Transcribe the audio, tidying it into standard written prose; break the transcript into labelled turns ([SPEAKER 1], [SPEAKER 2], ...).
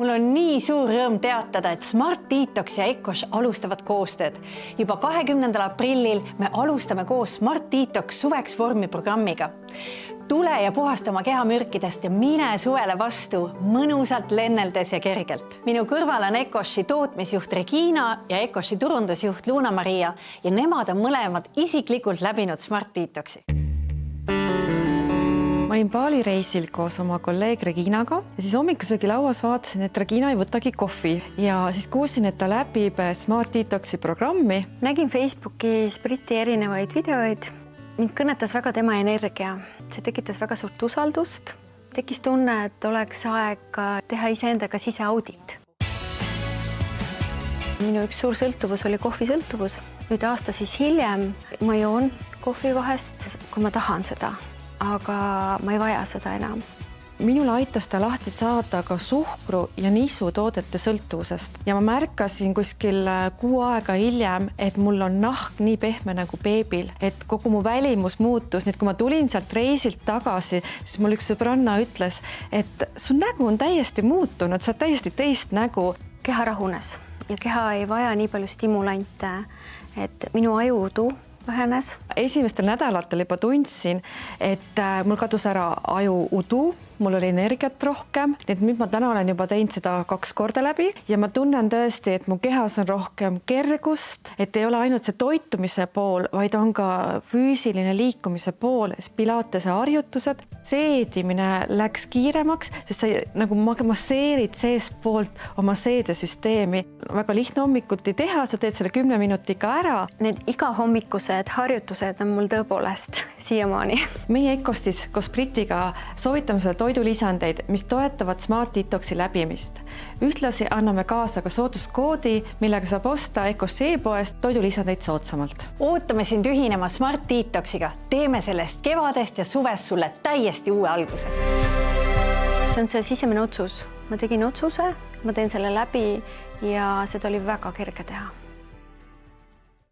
[SPEAKER 1] Mul on nii suur rõõm teatada, et Smart Detox ja Ecosh alustavad koostööd. Juba 20. aprillil me alustame koos Smart Detox suveks vormi programmiga. Tule ja puhasta oma kehamürkidest ja mine suvele vastu mõnusalt lenneldes ja kergelt. Minu kõrval on Ecoshi tootmisjuht Regina ja Ecoshi turundusjuht Luuna-Maria ja nemad on mõlemad isiklikult läbinud Smart Detoxi.
[SPEAKER 2] Ma olin Bali reisil koos oma kolleeg Reginaga ja siis hommikusöögi lauas vaatasin, et Regina ei võtagi kohvi ja siis kuulsin, et ta läbib Smart Detoxi programmi.
[SPEAKER 3] Nägin Facebookis Briti erinevaid videoid. Mind kõnetas väga tema energia. See tekitas väga suurt usaldust. Tekkis tunne, et oleks aeg teha iseendaga siseaudit. Minu üks suur sõltuvus oli kohvisõltuvus. Nüüd aasta siis hiljem ma joon kohvi vahest, kui ma tahan seda. Aga ma ei vaja seda enam.
[SPEAKER 2] Minule aitas ta lahti saada ka suhkru ja nisutoodete sõltuvusest ja ma märkasin kuskil 6 aega hiljem, et mul on nahk nii pehme nagu beebil, et kogu mu välimus muutus. Nii et kui ma tulin sealt reisilt tagasi, siis mul üks sõbranna ütles, et su nägu on täiesti muutunud, sa oled täiesti teist nägu.
[SPEAKER 3] Keha rahunes ja keha ei vaja nii palju stimulante, et minu ajuudu vähenes.
[SPEAKER 2] Esimestel nädalatel juba tundsin, et mul kadus ära ajuudu, mul oli energiat rohkem, nii et nüüd ma täna olen juba teinud seda 2 korda läbi ja ma tunnen tõesti, et mu kehas on rohkem kergust, et ei ole ainult see toitumise pool, vaid on ka füüsiline liikumise pool, pilatese harjutused. Seedimine läks kiiremaks, sest sa nagu masseerid sees poolt oma seedesüsteemi. Väga lihtne hommikuti teha, sa teed selle 10 minutiga ära.
[SPEAKER 3] Need iga hommikused harjutused on mul tõepoolest siiamaani.
[SPEAKER 2] Meie Ecostis koos Britiga soovitame sulle toidulisandeid, mis toetavad Smart Detoxi läbimist. Ühtlasi anname kaasa ka sooduskoodi, millega saab osta Ecoshi e-poest toidulisandeid soodsamalt.
[SPEAKER 1] Ootame sind ühinema Smart Detoxiga. Teeme sellest kevadest ja suvest sulle täiesti uue alguse.
[SPEAKER 3] See on see sisemine otsus. Ma tegin otsuse, ma teen selle läbi ja seda oli väga kerge teha.